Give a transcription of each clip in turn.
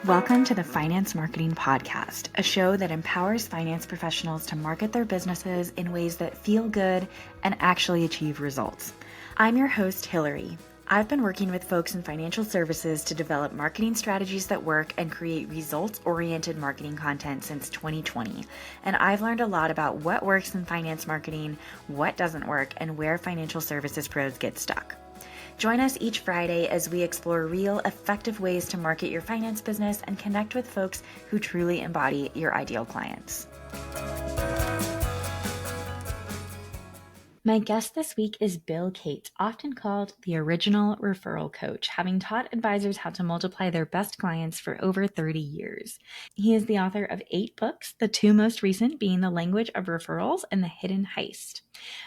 Welcome to the Finance Marketing Podcast, a show that empowers finance professionals to market their businesses in ways that feel good and actually achieve results. I'm your host, Hillary. I've been working with folks in financial services to develop marketing strategies that work and create results-oriented marketing content since 2020. And I've learned a lot about what works in finance marketing, what doesn't work, and where financial services pros get stuck. Join us each Friday as we explore real, effective ways to market your finance business and connect with folks who truly embody your ideal clients. My guest this week is Bill Cates, often called the original referral coach, having taught advisors how to multiply their best clients for over 30 years. He is the author of 8 books, the 2 most recent being The Language of Referrals and The Hidden Heist.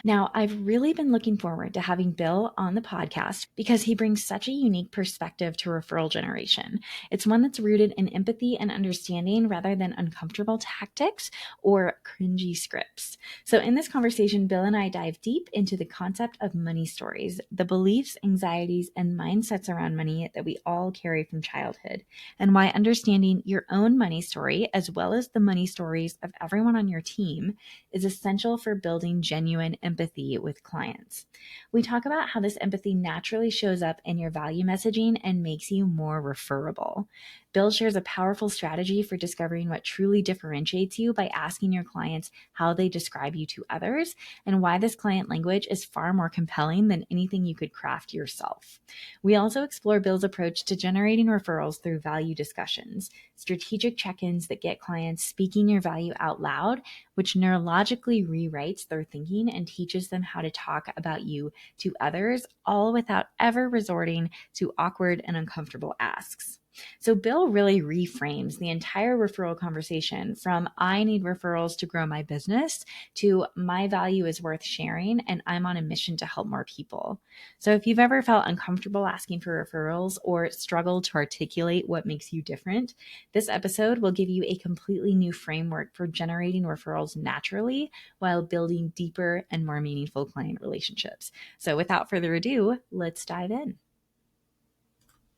Now, I've really been looking forward to having Bill on the podcast because he brings such a unique perspective to referral generation. It's one that's rooted in empathy and understanding rather than uncomfortable tactics or cringy scripts. So in this conversation, Bill and I dive deep into the concept of money stories, the beliefs, anxieties, and mindsets around money that we all carry from childhood, and why understanding your own money story, as well as the money stories of everyone on your team, is essential for building genuine empathy with clients. We talk about how this empathy naturally shows up in your value messaging and makes you more referable. Bill shares a powerful strategy for discovering what truly differentiates you by asking your clients how they describe you to others, and why this client language is far more compelling than anything you could craft yourself. We also explore Bill's approach to generating referrals through value discussions, strategic check-ins that get clients speaking your value out loud, which neurologically rewrites their thinking and teaches them how to talk about you to others, all without ever resorting to awkward and uncomfortable asks. So Bill really reframes the entire referral conversation from I need referrals to grow my business to my value is worth sharing and I'm on a mission to help more people. So if you've ever felt uncomfortable asking for referrals or struggled to articulate what makes you different, this episode will give you a completely new framework for generating referrals naturally while building deeper and more meaningful client relationships. So without further ado, let's dive in.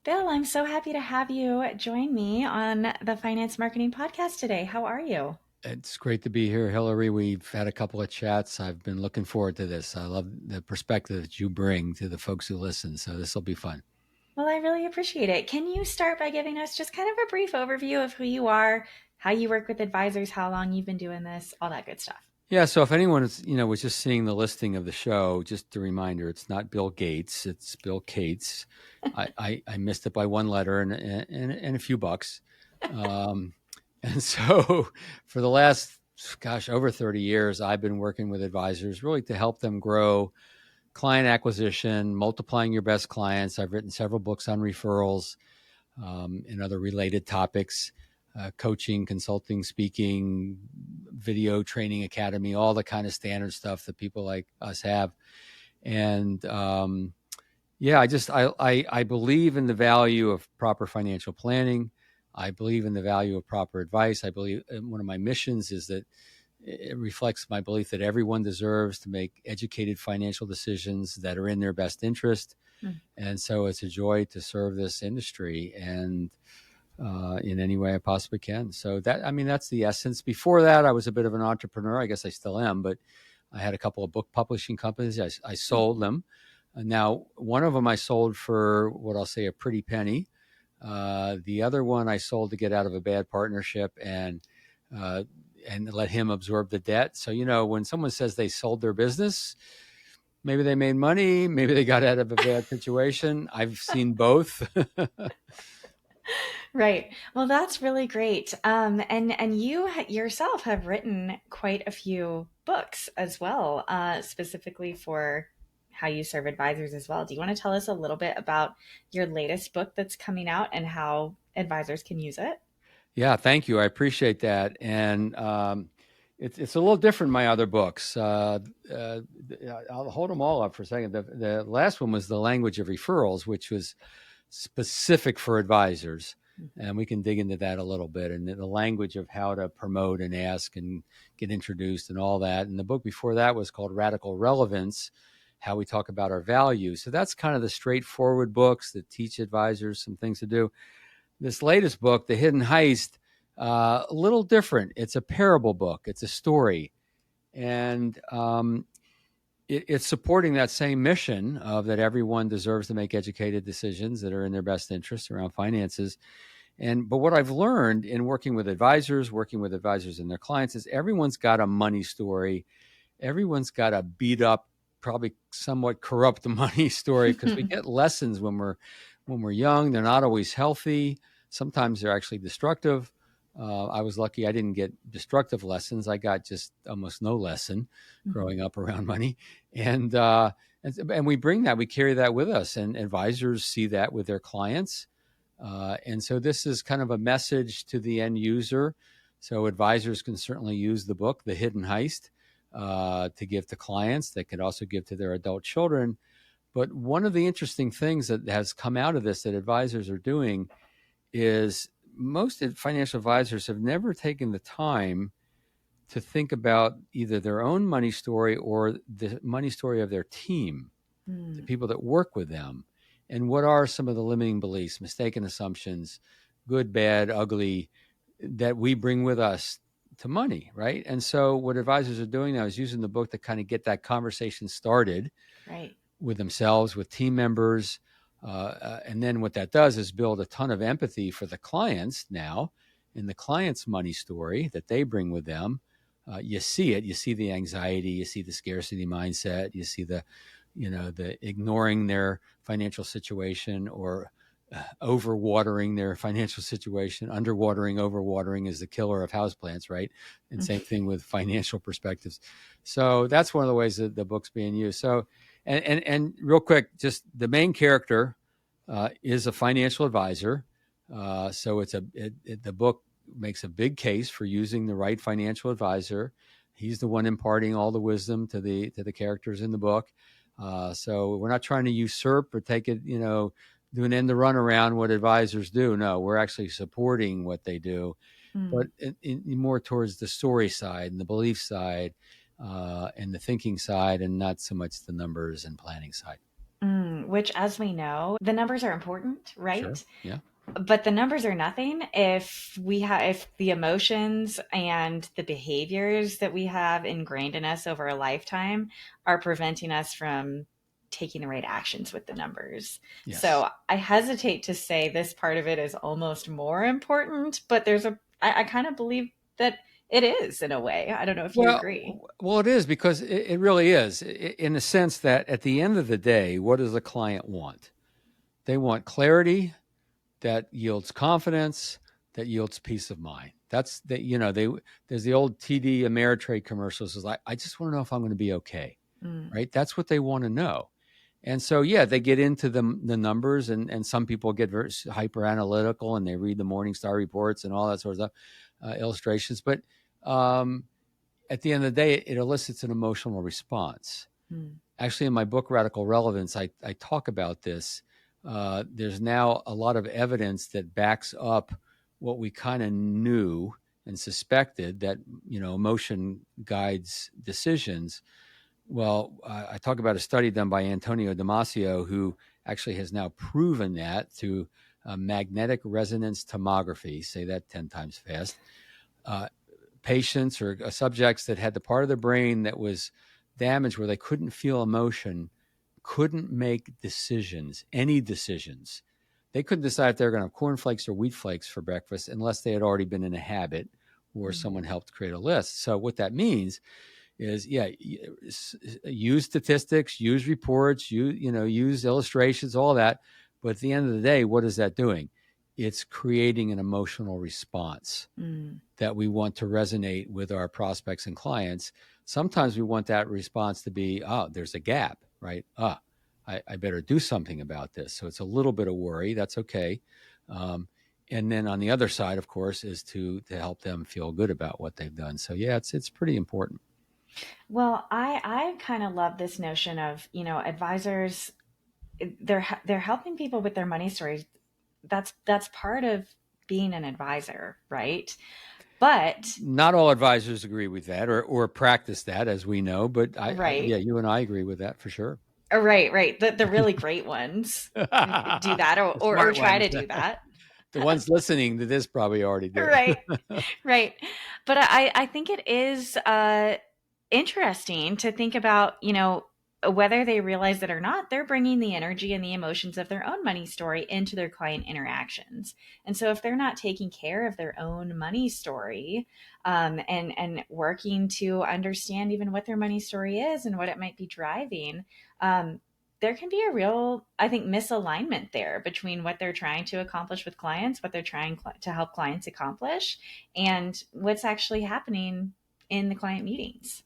Bill, I'm so happy to have you join me on the Finance Marketing Podcast today. How are you? It's great to be here, Hillary. We've had a couple of chats. I've been looking forward to this. I love the perspective that you bring to the folks who listen. So this will be fun. Well, I really appreciate it. Can you start by giving us just kind of a brief overview of who you are, how you work with advisors, how long you've been doing this, all that good stuff? Yeah. So if anyone is, was just seeing the listing of the show, just a reminder, it's not Bill Gates, it's Bill Cates. I missed it by one letter and a few bucks. And so for the last, over 30 years, I've been working with advisors really to help them grow client acquisition, multiplying your best clients. I've written several books on referrals and other related topics, coaching, consulting, speaking, video training academy, all the kind of standard stuff that people like us have. And I believe in the value of proper financial planning. I believe in the value of proper advice. I believe one of my missions is that it reflects my belief that everyone deserves to make educated financial decisions that are in their best interest. And so it's a joy to serve this industry and in any way I possibly can. So that's the essence. Before that, I was a bit of an entrepreneur. I guess I still am, but I had a couple of book publishing companies. I sold them. Now, one of them I sold for what I'll say a pretty penny. The other one I sold to get out of a bad partnership and let him absorb the debt. So, when someone says they sold their business, maybe they made money, maybe they got out of a bad situation. I've seen both. Right. Well, that's really great. And you yourself have written quite a few books as well, specifically for how you serve advisors as well. Do you want to tell us a little bit about your latest book that's coming out and how advisors can use it? Yeah, thank you. I appreciate that. And it's a little different, my other books. I'll hold them all up for a second. The last one was The Language of Referrals, which was specific for advisors. And we can dig into that a little bit, and the language of how to promote and ask and get introduced and all that. And the book before that was called Radical Relevance, how we talk about our values. So that's kind of the straightforward books that teach advisors some things to do. this latest book, The Hidden Heist, a little different. It's a parable book. It's a story, and it's supporting that same mission of that everyone deserves to make educated decisions that are in their best interest around finances. But what I've learned in working with advisors and their clients, is everyone's got a money story. Everyone's got a beat up, probably somewhat corrupt money story, because we get lessons when we're young. They're not always healthy. Sometimes they're actually destructive. I was lucky I didn't get destructive lessons. I got just almost no lesson growing up around money. And we carry that with us, and advisors see that with their clients. And so this is kind of a message to the end user. So advisors can certainly use the book, The Hidden Heist, to give to clients. They could also give to their adult children. But one of the interesting things that has come out of this that advisors are doing is most financial advisors have never taken the time to think about either their own money story or the money story of their team, the people that work with them. And what are some of the limiting beliefs, mistaken assumptions, good, bad, ugly, that we bring with us to money, right? And so what advisors are doing now is using the book to kind of get that conversation started, Right. with themselves, with team members. And then what that does is build a ton of empathy for the clients now in the client's money story that they bring with them. You see it, you see the anxiety, you see the scarcity mindset, you see the ignoring their financial situation, or overwatering their financial situation. Underwatering, overwatering is the killer of houseplants, right? And same thing with financial perspectives. So that's one of the ways that the book's being used. So, and real quick, just the main character is a financial advisor. So the book makes a big case for using the right financial advisor. He's the one imparting all the wisdom to the characters in the book. So we're not trying to usurp or take it, do an end to run around what advisors do. No, we're actually supporting what they do, but more towards the story side and the belief side, and the thinking side, and not so much the numbers and planning side. Which, as we know, the numbers are important, Sure. right? Yeah. But the numbers are nothing if the emotions and the behaviors that we have ingrained in us over a lifetime are preventing us from taking the right actions with the numbers. Yes. So I hesitate to say this part of it is almost more important, but I kind of believe that it is, in a way. I don't know if you agree. Well, it is, because it really is, in the sense that at the end of the day, what does the client want? They want clarity that yields confidence, that yields peace of mind. That's there's the old TD Ameritrade commercials. Is like, I just want to know if I'm going to be okay, right? That's what they want to know. And so, yeah, they get into the numbers, and some people get very hyper analytical, and they read the Morningstar reports and all that sort of stuff, illustrations. But at the end of the day, it elicits an emotional response. Actually, in my book, Radical Relevance, I talk about this. There's now a lot of evidence that backs up what we kind of knew and suspected, that, emotion guides decisions. Well, I talk about a study done by Antonio Damasio, who actually has now proven that through magnetic resonance tomography. Say that 10 times fast. Patients or subjects that had the part of the brain that was damaged where they couldn't feel emotion couldn't make any decisions. They couldn't decide if they were going to have cornflakes or wheat flakes for breakfast unless they had already been in a habit or someone helped create a list. So what that means is, use statistics, use reports, use illustrations, all that. But at the end of the day, what is that doing? It's creating an emotional response that we want to resonate with our prospects and clients. Sometimes we want that response to be, there's a gap, right? I better do something about this. So it's a little bit of worry. That's okay. And then on the other side, of course, is to help them feel good about what they've done. So yeah, it's pretty important. Well, I kind of love this notion of, advisors, they're helping people with their money stories. That's part of being an advisor, right? But not all advisors agree with that or practice that, as we know, but right. You and I agree with that for sure. Right. The really great ones do that, The or smart try ones. to do that. The ones listening to this probably already do. Right. Right. But I think it is interesting to think about, whether they realize it or not, they're bringing the energy and the emotions of their own money story into their client interactions. And so if they're not taking care of their own money story, and working to understand even what their money story is and what it might be driving, there can be a real, I think, misalignment there between what they're trying to accomplish with clients, what they're trying to help clients accomplish, and what's actually happening in the client meetings.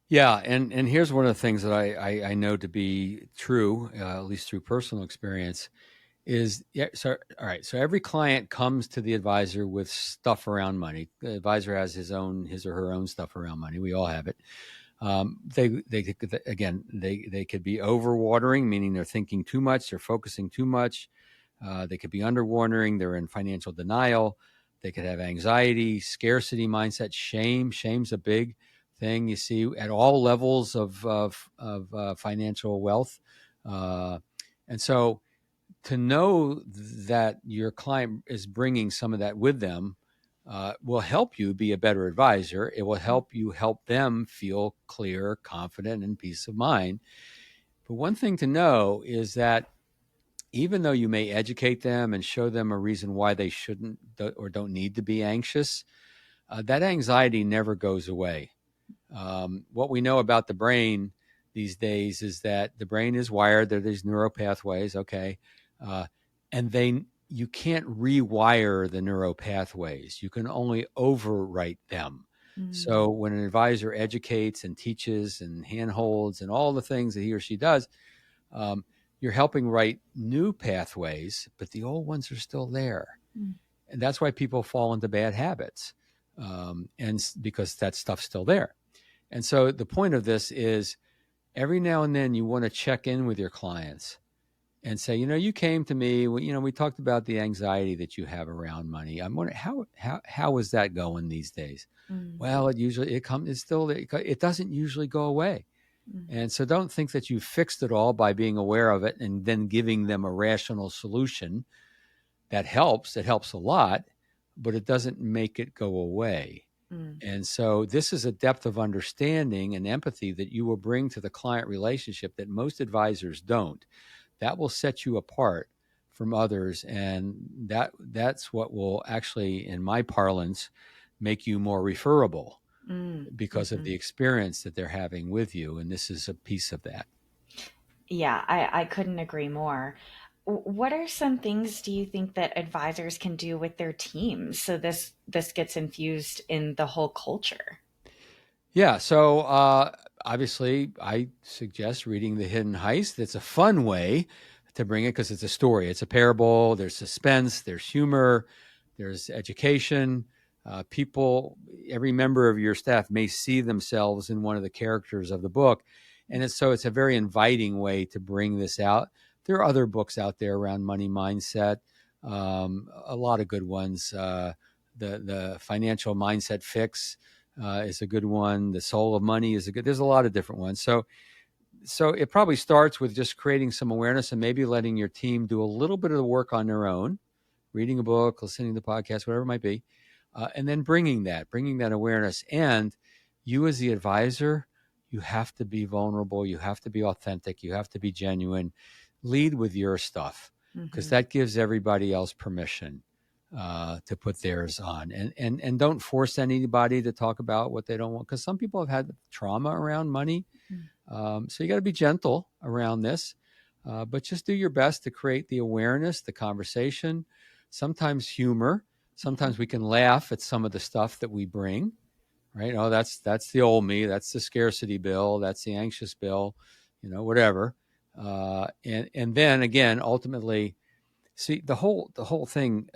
Yeah, and here's one of the things that I know to be true, at least through personal experience, is yeah. So all right, so every client comes to the advisor with stuff around money. The advisor has his or her own stuff around money. We all have it. They could be overwatering, meaning they're thinking too much, they're focusing too much. They could be underwatering, they're in financial denial. They could have anxiety, scarcity mindset, shame. Shame's a big thing you see at all levels of financial wealth. And so to know that your client is bringing some of that with them will help you be a better advisor. It will help you help them feel clear, confident, and peace of mind. But one thing to know is that even though you may educate them and show them a reason why they shouldn't or don't need to be anxious, that anxiety never goes away. What we know about the brain these days is that the brain is wired. There are these neural pathways, okay, and you can't rewire the neural pathways. You can only overwrite them. So when an advisor educates and teaches and handholds and all the things that he or she does, you're helping write new pathways, but the old ones are still there. And that's why people fall into bad habits, and because that stuff's still there. And so the point of this is every now and then you want to check in with your clients and say, you came to me, we talked about the anxiety that you have around money. I'm wondering how is that going these days? Well, it doesn't usually go away. And so don't think that you fixed it all by being aware of it and then giving them a rational solution. That helps. It helps a lot, but it doesn't make it go away. And so this is a depth of understanding and empathy that you will bring to the client relationship that most advisors don't. That will set you apart from others. And that's what will actually, in my parlance, make you more referable because of the experience that they're having with you. And this is a piece of that. Yeah, I couldn't agree more. What are some things do you think that advisors can do with their teams so this gets infused in the whole culture? Yeah. So obviously, I suggest reading The Hidden Heist. It's a fun way to bring it because it's a story. It's a parable. There's suspense. There's humor. There's education. Every member of your staff may see themselves in one of the characters of the book. And it's a very inviting way to bring this out. There are other books out there around money mindset, a lot of good ones. The Financial Mindset Fix is a good one. The Soul of Money is there's a lot of different ones. So it probably starts with just creating some awareness and maybe letting your team do a little bit of the work on their own, reading a book, listening to the podcast, whatever it might be, and then bringing that awareness. And you as the advisor, you have to be vulnerable. You have to be authentic. You have to be genuine. Lead with your stuff because that gives everybody else permission to put theirs on, and don't force anybody to talk about what they don't want, because some people have had trauma around money. So you got to be gentle around this, but just do your best to create the awareness, the conversation, sometimes humor. Sometimes we can laugh at some of the stuff that we bring, right? Oh, that's the old me. That's the scarcity bill. That's the anxious bill, whatever. And then again, ultimately, see the whole thing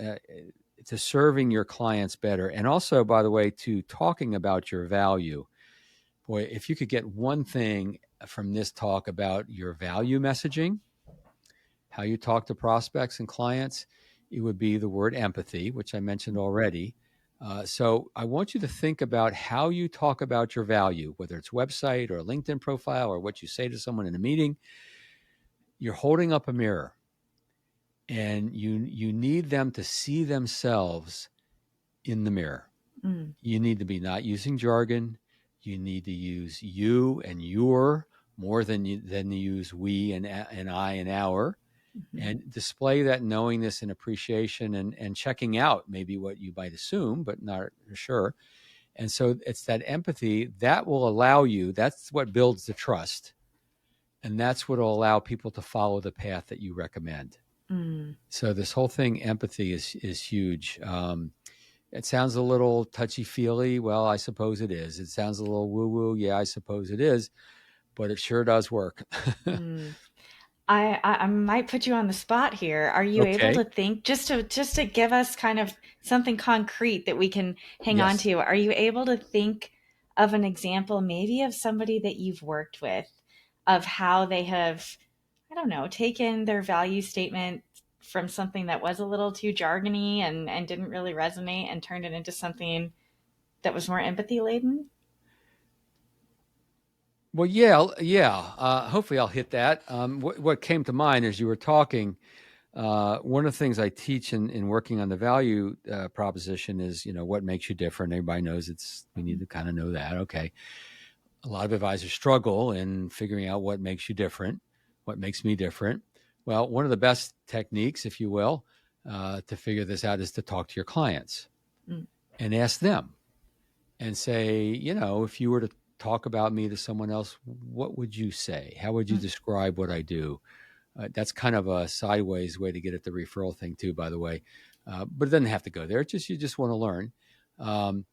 to serving your clients better, and also, by the way, to talking about your value. Boy, if you could get one thing from this talk about your value messaging, how you talk to prospects and clients, it would be the word empathy, which I mentioned already. So I want you to think about how you talk about your value, whether it's website or a LinkedIn profile or what you say to someone in a meeting. You're holding up a mirror. and you need them to see themselves in the mirror. Mm. You need to be not using jargon. You need to use you and your more than you use we and I and our, Mhm. and display that knowingness and appreciation and checking out maybe what you might assume, but not sure. And so it's that empathy that will allow you, that's what builds the trust. And that's what will allow people to follow the path that you recommend. Mm. So this whole thing, empathy is huge. It sounds a little touchy feely. Well, I suppose it is. It sounds a little woo woo. Yeah, I suppose it is, but it sure does work. Mm. I might put you on the spot here. Are you able Okay. to think just to give us kind of something concrete that we can hang on Yes. to? Are you able to think of an example, maybe of somebody that you've worked with, of how they have, I don't know, taken their value statement from something that was a little too jargony and didn't really resonate and turned it into something that was more empathy laden? Well, yeah, yeah. Hopefully, I'll hit that. What came to mind as you were talking, one of the things I teach in working on the value proposition is, what makes you different. Everybody knows we need to kind of know that. Okay. A lot of advisors struggle in figuring out what makes you different, what makes me different. Well, one of the best techniques, if you will, to figure this out is to talk to your clients Mm. and ask them and say, if you were to talk about me to someone else, what would you say? How would you Mm. describe what I do? That's kind of a sideways way to get at the referral thing too, by the way. But it doesn't have to go there. You just want to learn. Um,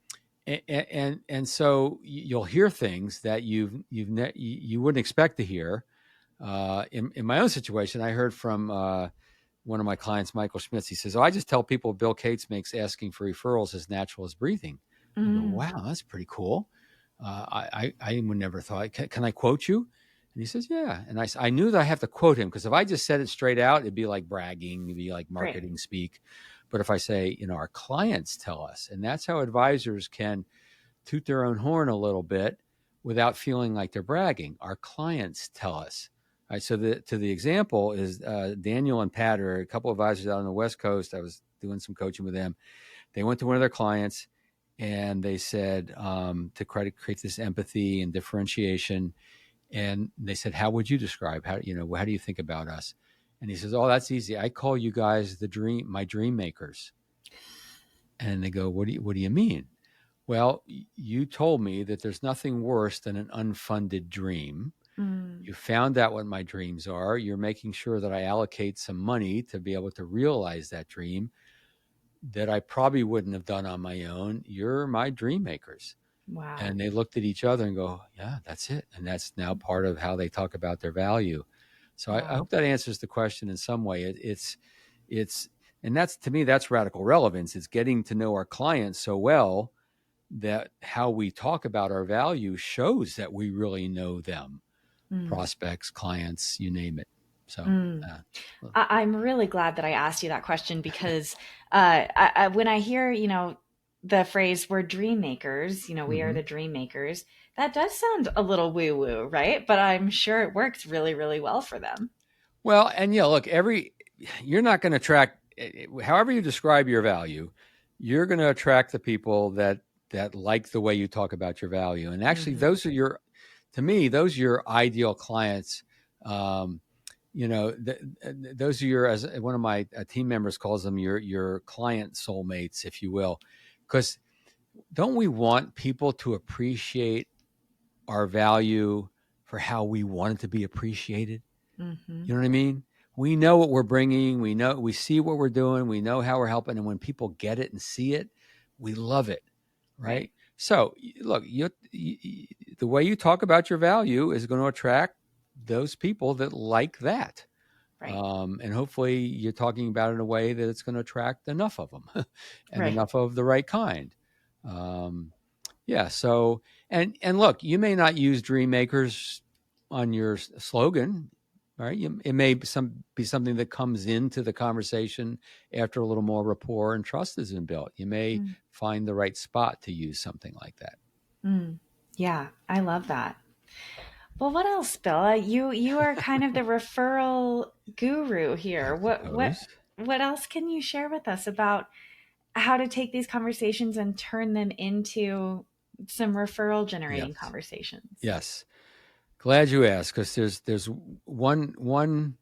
and so you'll hear things that you wouldn't expect to hear. In my own situation, I heard from one of my clients, Michael Schmitz. He says, "Oh, I just tell people Bill Cates makes asking for referrals as natural as breathing." I go, Mm. "Wow, that's pretty cool." I would never thought. Can I quote you? And he says, "Yeah." And I knew that I have to quote him because if I just said it straight out, it'd be like bragging, it'd be like Right. marketing speak. But if I say, our clients tell us, and that's how advisors can toot their own horn a little bit without feeling like they're bragging. Our clients tell us. All right, so the example is Daniel and Pat are a couple of advisors out on the West Coast. I was doing some coaching with them. They went to one of their clients and they said to create this empathy and differentiation. And they said, "How would you describe how do you think about us?" And he says, "Oh, that's easy. I call you guys my dream makers." And they go, "What do you mean?" Well, you told me that there's nothing worse than an unfunded dream. Mm. You found out what my dreams are. You're making sure that I allocate some money to be able to realize that dream that I probably wouldn't have done on my own. You're my dream makers. Wow. And they looked at each other and go, "Yeah, that's it." And that's now part of how they talk about their value. So I Wow. hope that answers the question in some way. It's, and that's, to me, that's radical relevance. It's getting to know our clients so well that how we talk about our value shows that we really know them, Mm. prospects, clients, you name it. So, Mm. well, I'm really glad that I asked you that question because when I hear, the phrase "we're dream makers," we are mhm. the dream makers, that does sound a little woo woo, right? But I'm sure it works really, really well for them. Well, and look, you're not going to attract, however you describe your value, you're going to attract the people that like the way you talk about your value. And actually, Hmm. to me, those are your ideal clients. Um, those are as one of my team members calls them, your client soulmates, if you will, because don't we want people to appreciate our value for how we want it to be appreciated? Hmm. You know what I mean? We know what we're bringing. We see what we're doing. We know how we're helping. And when people get it and see it, we love it. Right. Right. So look, the way you talk about your value is going to attract those people that like that. Right. And hopefully you're talking about it in a way that it's going to attract enough of them and Right. enough of the right kind. Um, yeah. So, and look, you may not use dream makers on your slogan, right? It may be something that comes into the conversation after a little more rapport and trust has been built. You may Mm. find the right spot to use something like that. Mm. Yeah, I love that. Well, what else, Bill? You are kind of the referral guru here. I What suppose. What else can you share with us about how to take these conversations and turn them into some referral generating Yes. conversations? Yes. Glad you asked, because there's one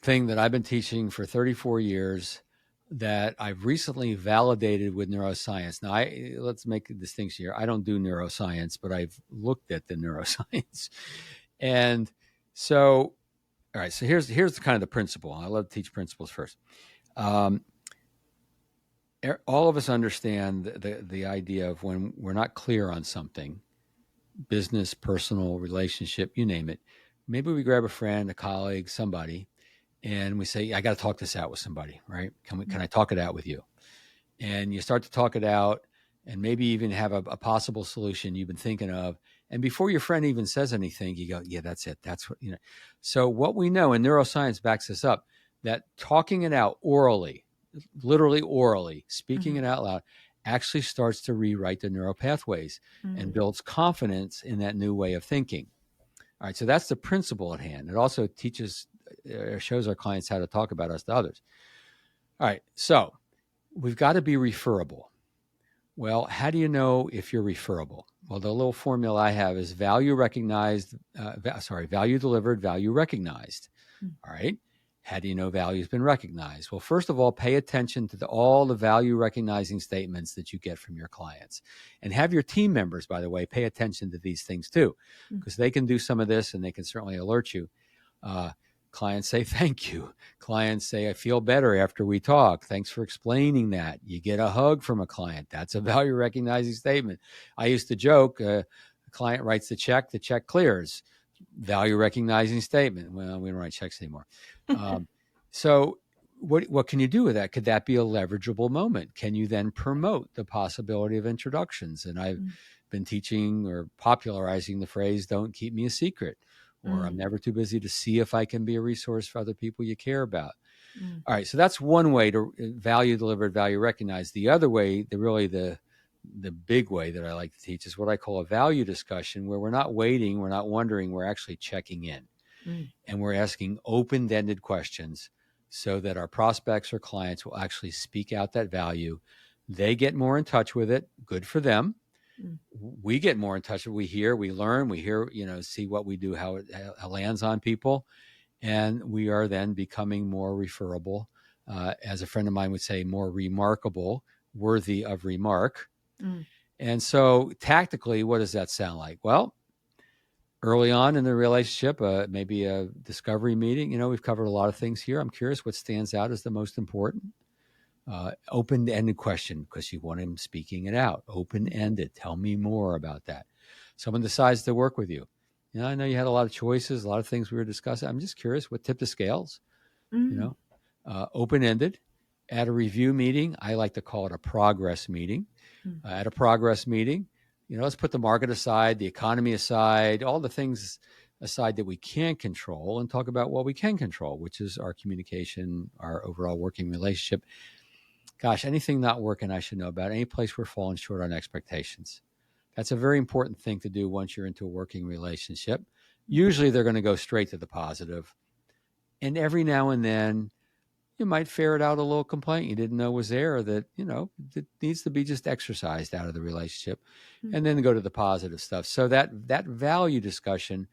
thing that I've been teaching for 34 years that I've recently validated with neuroscience. Now, let's make a distinction here. I don't do neuroscience, but I've looked at the neuroscience. And so, all right, so here's kind of the principle. I love to teach principles first. Um, all of us understand the idea of when we're not clear on something, business, personal, relationship, you name it. Maybe we grab a friend, a colleague, somebody, and we say, I got to talk this out with somebody, right? Can I talk it out with you? And you start to talk it out and maybe even have a possible solution you've been thinking of. And before your friend even says anything, you go, yeah, that's it. That's what, you know. So what we know, and neuroscience backs this up, that talking it out orally, literally orally, speaking it Mm-hmm. out loud, actually starts to rewrite the neural pathways and builds confidence in that new way of thinking. All right, so that's the principle at hand. It also teaches, shows our clients how to talk about us to others. All right, so we've got to be referable. Well, how do you know if you're referable? Well, the little formula I have is value recognized, value delivered, value recognized. All right. How do you know value has been recognized? Well, first of all, pay attention to all the value recognizing statements that you get from your clients. And have your team members, by the way, pay attention to these things too, because they can do some of this and they can certainly alert you. Uh, Clients say, thank you. Clients say, I feel better after we talk. Thanks for explaining that. You get a hug from a client. That's a value recognizing statement. I used to joke, a client writes the check clears. Value recognizing statement. Well, we don't write checks anymore. Um, so what can you do with that? Could that be a leverageable moment? Can you then promote the possibility of introductions? And I've been teaching or popularizing the phrase, don't keep me a secret, or I'm never too busy to see if I can be a resource for other people you care about. All right. So that's one way to value delivered, value recognized. The other way, the big way that I like to teach is what I call a value discussion, where we're not waiting, we're not wondering, we're actually checking in. And we're asking open-ended questions so that our prospects or clients will actually speak out that value. They get more in touch with it. Good for them. We get more in touch with it. We hear, we learn, we hear, see what we do, how it lands on people. And we are then becoming more referable. As a friend of mine would say, more remarkable, worthy of remark. And so tactically, what does that sound like? Well, early on in the relationship, maybe a discovery meeting. We've covered a lot of things here. I'm curious what stands out as the most important. Open-ended question, because you want him speaking it out. Open-ended. Tell me more about that. Someone decides to work with you. I know you had a lot of choices, a lot of things we were discussing. I'm just curious what tipped the scales. Open-ended. At a review meeting, I like to call it a progress meeting. At a progress meeting, let's put the market aside, the economy aside, all the things aside that we can't control, and talk about what we can control, which is our communication, our overall working relationship. Gosh, anything not working, I should know about. Any place we're falling short on expectations. That's a very important thing to do once you're into a working relationship. Usually they're going to go straight to the positive. And every now and then, you might ferret out a little complaint you didn't know was there that, it needs to be just exercised out of the relationship, and then go to the positive stuff. So that value discussion,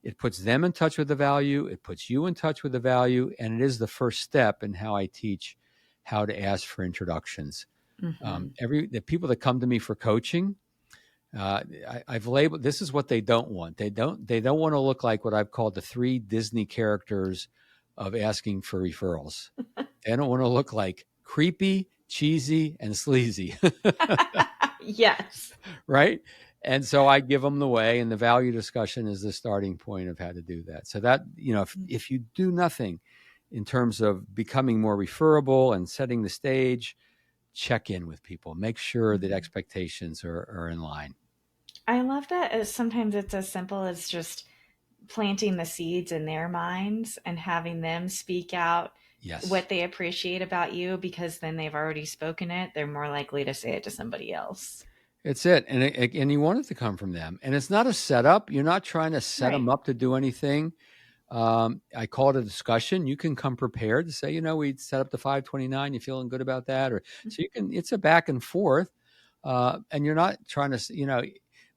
it puts them in touch with the value, it puts you in touch with the value, and it is the first step in how I teach how to ask for introductions. The people that come to me for coaching, I've labeled, this is what they don't want. They don't want to look like what I've called the 3 Disney characters of asking for referrals. They don't want to look like creepy, cheesy, and sleazy. Yes. Right? And so I give them the way, and the value discussion is the starting point of how to do that. So that, if you do nothing in terms of becoming more referable and setting the stage, check in with people. Make sure that expectations are in line. I love that sometimes it's as simple as just planting the seeds in their minds and having them speak out Yes. what they appreciate about you, because then they've already spoken it. They're more likely to say it to somebody else. It's it. And you want it to come from them. And it's not a setup. You're not trying to set them Right. up to do anything. I call it a discussion. You can come prepared to say, we set up the 529. You feeling good about that? Or so it's a back and forth. And you're not trying to,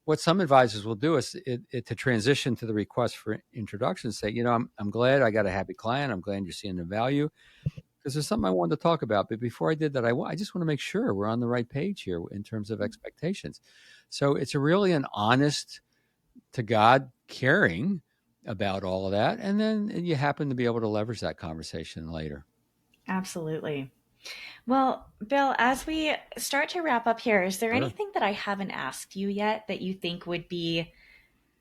what some advisors will do is to transition to the request for introduction, say, I'm glad I got a happy client. I'm glad you're seeing the value, because there's something I wanted to talk about. But before I did that, I just want to make sure we're on the right page here in terms of expectations. So it's really an honest to God caring about all of that. And then you happen to be able to leverage that conversation later. Absolutely. Well, Bill, as we start to wrap up here, is there Sure. anything that I haven't asked you yet that you think would be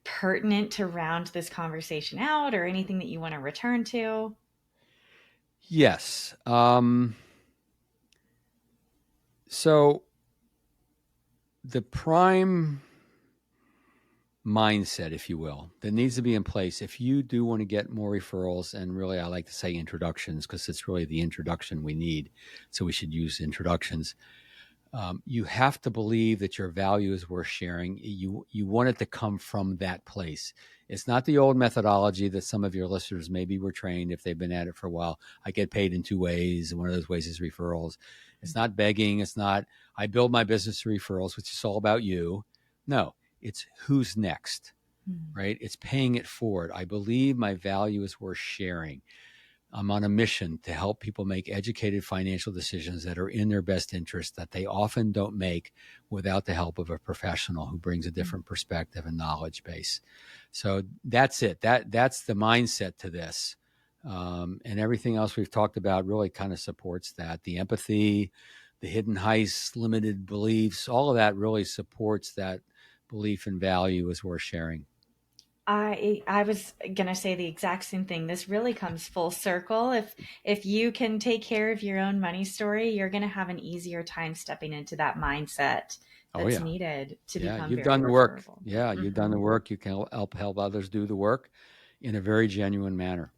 pertinent to round this conversation out, or anything that you want to return to? Yes. So the prime mindset, if you will, that needs to be in place if you do want to get more referrals, and really I like to say introductions, because it's really the introduction we need. So we should use introductions. You have to believe that your value is worth sharing. You want it to come from that place. It's not the old methodology that some of your listeners maybe were trained if they've been at it for a while. I get paid in 2 ways, and one of those ways is referrals. It's not begging. It's not I build my business through referrals, which is all about you. No, it's who's next, right? It's paying it forward. I believe my value is worth sharing. I'm on a mission to help people make educated financial decisions that are in their best interest, that they often don't make without the help of a professional who brings a different perspective and knowledge base. So that's it. That's the mindset to this. And everything else we've talked about really kind of supports that. The empathy, the hidden heists, limited beliefs, all of that really supports that belief in value is worth sharing. I was gonna say the exact same thing. This really comes full circle. If you can take care of your own money story, you're gonna have an easier time stepping into that mindset that's needed to become you've very done the work. referable. Yeah, you've done the work. You can help others do the work in a very genuine manner.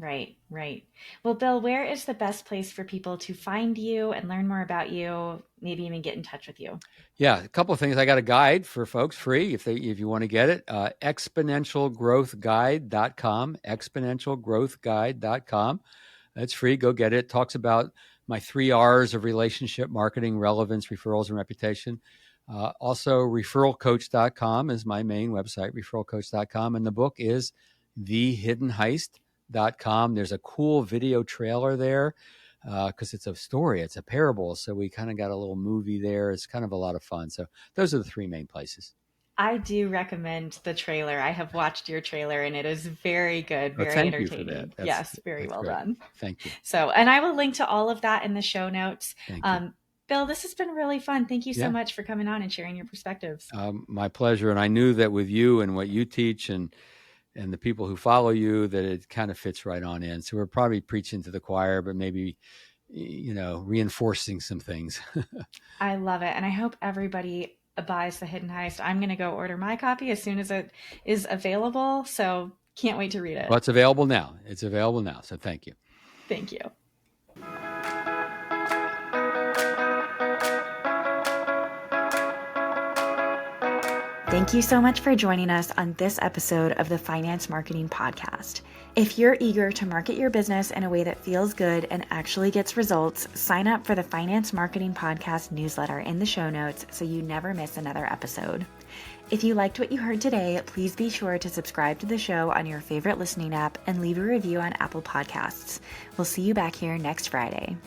Right, right. Well, Bill, where is the best place for people to find you and learn more about you, maybe even get in touch with you? Yeah, a couple of things. I got a guide for folks free if you want to get it. Exponentialgrowthguide.com, exponentialgrowthguide.com. That's free. Go get it. It talks about my 3 R's of relationship, marketing, relevance, referrals, and reputation. Also, referralcoach.com is my main website, referralcoach.com. And the book is thehiddenheist.com. There's a cool video trailer there because it's a story. It's a parable. So we kind of got a little movie there. It's kind of a lot of fun. So those are the 3 main places. I do recommend the trailer. I have watched your trailer and it is very good, very thank you for that. entertaining. Yes, very well great. done. Thank you. So, and I will link to all of that in the show notes. Thank you. Bill, this has been really fun. Thank you so much for coming on and sharing your perspectives. My pleasure. And I knew that with you and what you teach and the people who follow you, that it kind of fits right on in. So we're probably preaching to the choir, but maybe, reinforcing some things. I love it. And I hope everybody buys The Hidden Heist. I'm going to go order my copy as soon as it is available. So can't wait to read it. Well, it's available now. So thank you. Thank you. Thank you so much for joining us on this episode of the Finance Marketing Podcast. If you're eager to market your business in a way that feels good and actually gets results, sign up for the Finance Marketing Podcast newsletter in the show notes so you never miss another episode. If you liked what you heard today, please be sure to subscribe to the show on your favorite listening app and leave a review on Apple Podcasts. We'll see you back here next Friday.